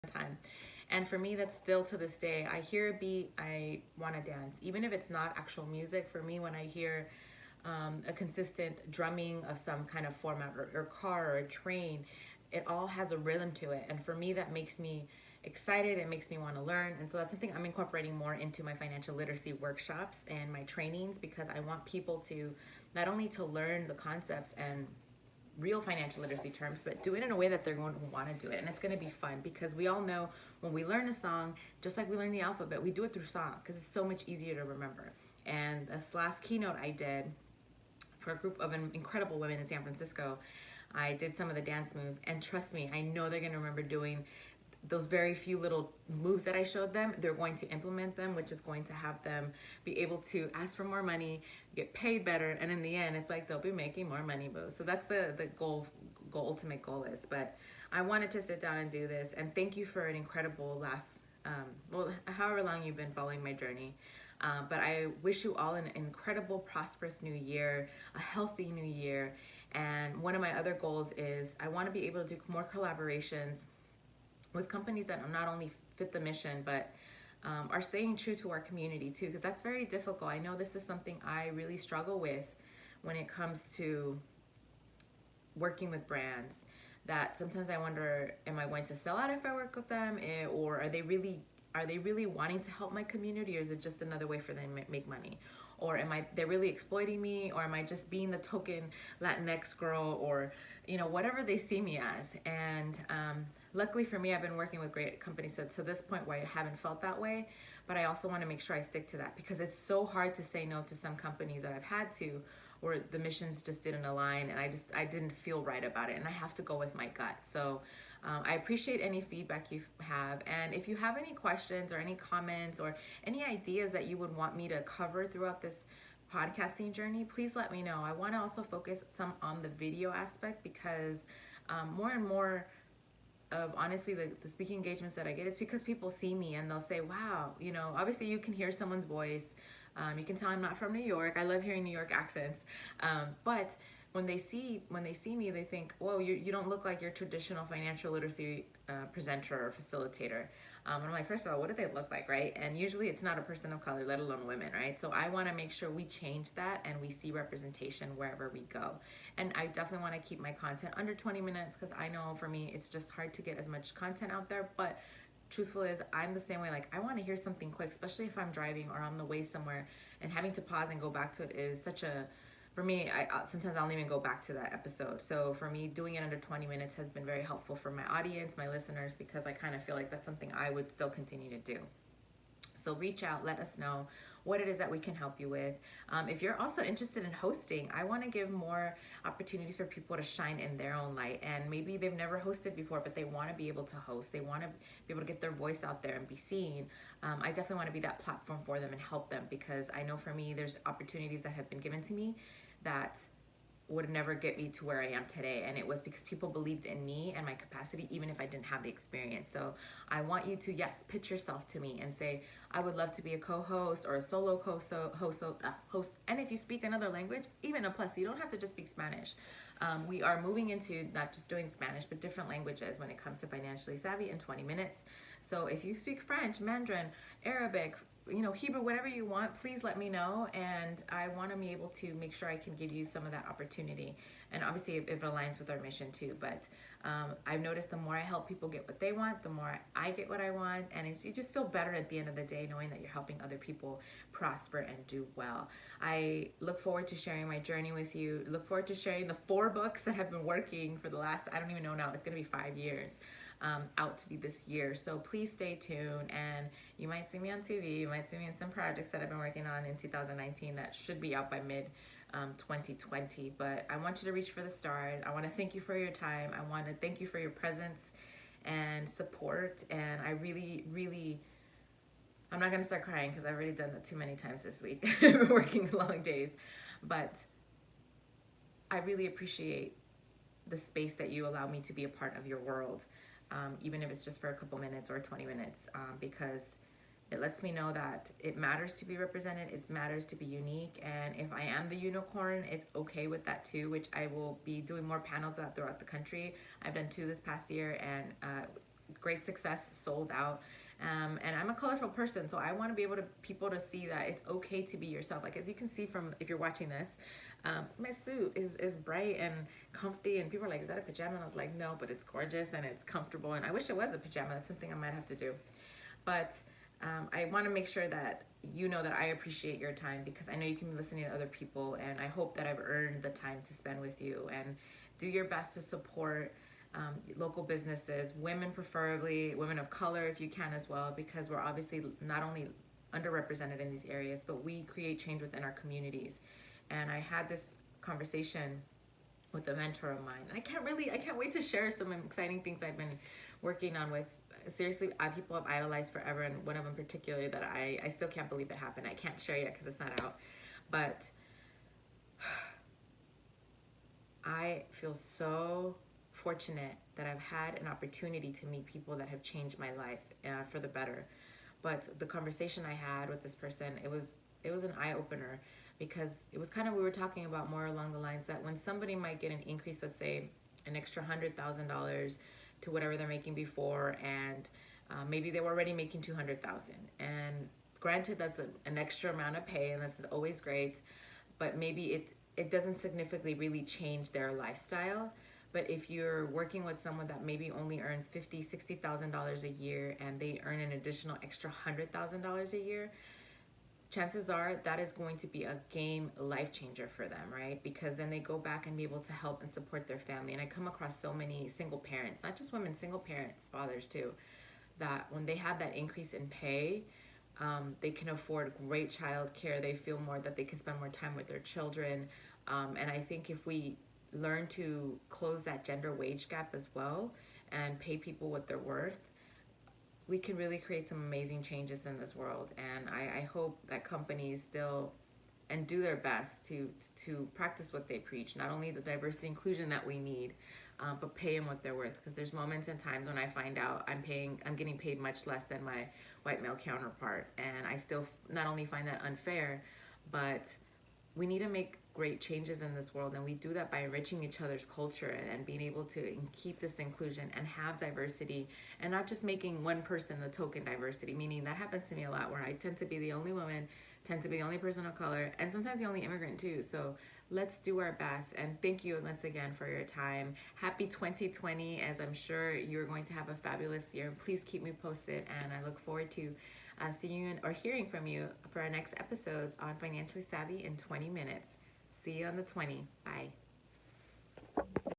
time. And for me, that's still to this day. I hear a beat, I want to dance. Even if it's not actual music, for me, when I hear a consistent drumming of some kind of format, or car or a train, it all has a rhythm to it. And for me, that makes me excited. It makes me want to learn. And so that's something I'm incorporating more into my financial literacy workshops and my trainings, because I want people to not only to learn the concepts and real financial literacy terms, but do it in a way that they're going to want to do it. And it's going to be fun, because we all know when we learn a song, just like we learn the alphabet, we do it through song because it's so much easier to remember. And this last keynote I did for a group of incredible women in San Francisco, I did some of the dance moves, and trust me, I know they're going to remember doing those very few little moves that I showed them. They're going to implement them, which is going to have them be able to ask for more money, get paid better, and in the end, it's like they'll be making more money moves. So that's the ultimate goal is. But I wanted to sit down and do this, and thank you for an incredible last, however long you've been following my journey. But I wish you all an incredible, prosperous new year, a healthy new year. And one of my other goals is I want to be able to do more collaborations with companies that not only fit the mission, but are staying true to our community too, because that's very difficult. I know this is something I really struggle with when it comes to working with brands, that sometimes I wonder, am I going to sell out if I work with them? Or are they really wanting to help my community, or is it just another way for them to make money? Or they're really exploiting me, or am I just being the token Latinx girl, or whatever they see me as? And luckily for me, I've been working with great companies to this point where I haven't felt that way. But I also want to make sure I stick to that, because it's so hard to say no to some companies that I've had to, where the missions just didn't align, and I didn't feel right about it, and I have to go with my gut. So I appreciate any feedback you have, and if you have any questions or any comments or any ideas that you would want me to cover throughout this podcasting journey, please let me know. I want to also focus some on the video aspect, because more and more of, honestly, the speaking engagements that I get is because people see me and they'll say, wow, obviously you can hear someone's voice. You can tell I'm not from New York. I love hearing New York accents. But when they see me, they think, whoa, you don't look like your traditional financial literacy presenter or facilitator. And I'm like, first of all, what do they look like, right? And usually it's not a person of color, let alone women, right? So I want to make sure we change that and we see representation wherever we go. And I definitely want to keep my content under 20 minutes, because I know for me, it's just hard to get as much content out there. But truthful is, I'm the same way. Like, I want to hear something quick, especially if I'm driving or on the way somewhere, and having to pause and go back to it is such a, for me, sometimes I'll even go back to that episode. So for me, doing it under 20 minutes has been very helpful for my audience, my listeners, because I kind of feel like that's something I would still continue to do. So reach out, let us know what it is that we can help you with. If you're also interested in hosting, I want to give more opportunities for people to shine in their own light. And maybe they've never hosted before, but they want to be able to host. They want to be able to get their voice out there and be seen. I definitely want to be that platform for them and help them, because I know for me, there's opportunities that have been given to me that would never get me to where I am today. And it was because people believed in me and my capacity, even if I didn't have the experience. So I want you to, yes, pitch yourself to me and say, I would love to be a co-host or a solo host. And if you speak another language, even a plus. You don't have to just speak Spanish. We are moving into not just doing Spanish, but different languages when it comes to Financially Savvy in 20 minutes. So if you speak French, Mandarin, Arabic, Hebrew, whatever you want, please let me know. And I want to be able to make sure I can give you some of that opportunity. And obviously it aligns with our mission too. But I've noticed the more I help people get what they want, the more I get what I want. And you just feel better at the end of the day, knowing that you're helping other people prosper and do well. I look forward to sharing my journey with you. Look forward to sharing the 4 books that have been working for the last, I don't even know now, it's going to be 5 years. Out to be this year. So please stay tuned, and you might see me on TV, you might see me in some projects that I've been working on in 2019 that should be out by mid 2020. But I want you to reach for the stars. I want to thank you for your time. I want to thank you for your presence and support. And I really, I'm not going to start crying because I've already done that too many times this week. I've been working long days. But I really appreciate the space that you allow me to be a part of your world. Even if it's just for a couple minutes or 20 minutes, because it lets me know that it matters to be represented, it matters to be unique, and if I am the unicorn, it's okay with that too, which I will be doing more panels throughout the country. I've done 2 this past year, and great success, sold out. And I'm a colorful person, so I want to be able to people to see that it's okay to be yourself. Like, as you can see from, if you're watching this, my suit is bright and comfy, and people are like, is that a pajama? And I was like, no, but it's gorgeous and it's comfortable, and I wish it was a pajama. That's something I might have to do. But I want to make sure that you know that I appreciate your time, because I know you can be listening to other people, and I hope that I've earned the time to spend with you. And do your best to support local businesses, women preferably, women of color if you can as well, because we're obviously not only underrepresented in these areas, but we create change within our communities. And I had this conversation with a mentor of mine. I can't wait to share some exciting things I've been working on with, seriously, people have idolized forever, and one of them particularly that I still can't believe it happened. I can't share yet because it's not out, but I feel so fortunate that I've had an opportunity to meet people that have changed my life for the better. But the conversation I had with this person, it was an eye-opener, because it was kind of, we were talking about more along the lines that when somebody might get an increase, let's say an extra $100,000 to whatever they're making before, and maybe they were already making $200,000, and granted that's an extra amount of pay, and this is always great, but maybe it doesn't significantly really change their lifestyle. But if you're working with someone that maybe only earns $50,000, $60,000 a year, and they earn an additional extra $100,000 a year, chances are that is going to be a game life changer for them, right? Because then they go back and be able to help and support their family. And I come across so many single parents, not just women, single parents, fathers too, that when they have that increase in pay, they can afford great child care. They feel more that they can spend more time with their children. And I think if we learn to close that gender wage gap as well and pay people what they're worth, we can really create some amazing changes in this world. And I hope that companies still and do their best to practice what they preach, not only the diversity inclusion that we need, but pay them what they're worth. Because there's moments and times when I find out I'm getting paid much less than my white male counterpart, and I still not only find that unfair, but we need to make great changes in this world, and we do that by enriching each other's culture and being able to keep this inclusion and have diversity, and not just making one person the token diversity, meaning that happens to me a lot, where I tend to be the only woman, tend to be the only person of color, and sometimes the only immigrant too. So let's do our best, and thank you once again for your time. Happy 2020, as I'm sure you're going to have a fabulous year. Please keep me posted, and I look forward to seeing you or hearing from you for our next episodes on Financially Savvy in 20 minutes. See you on the 20. Bye.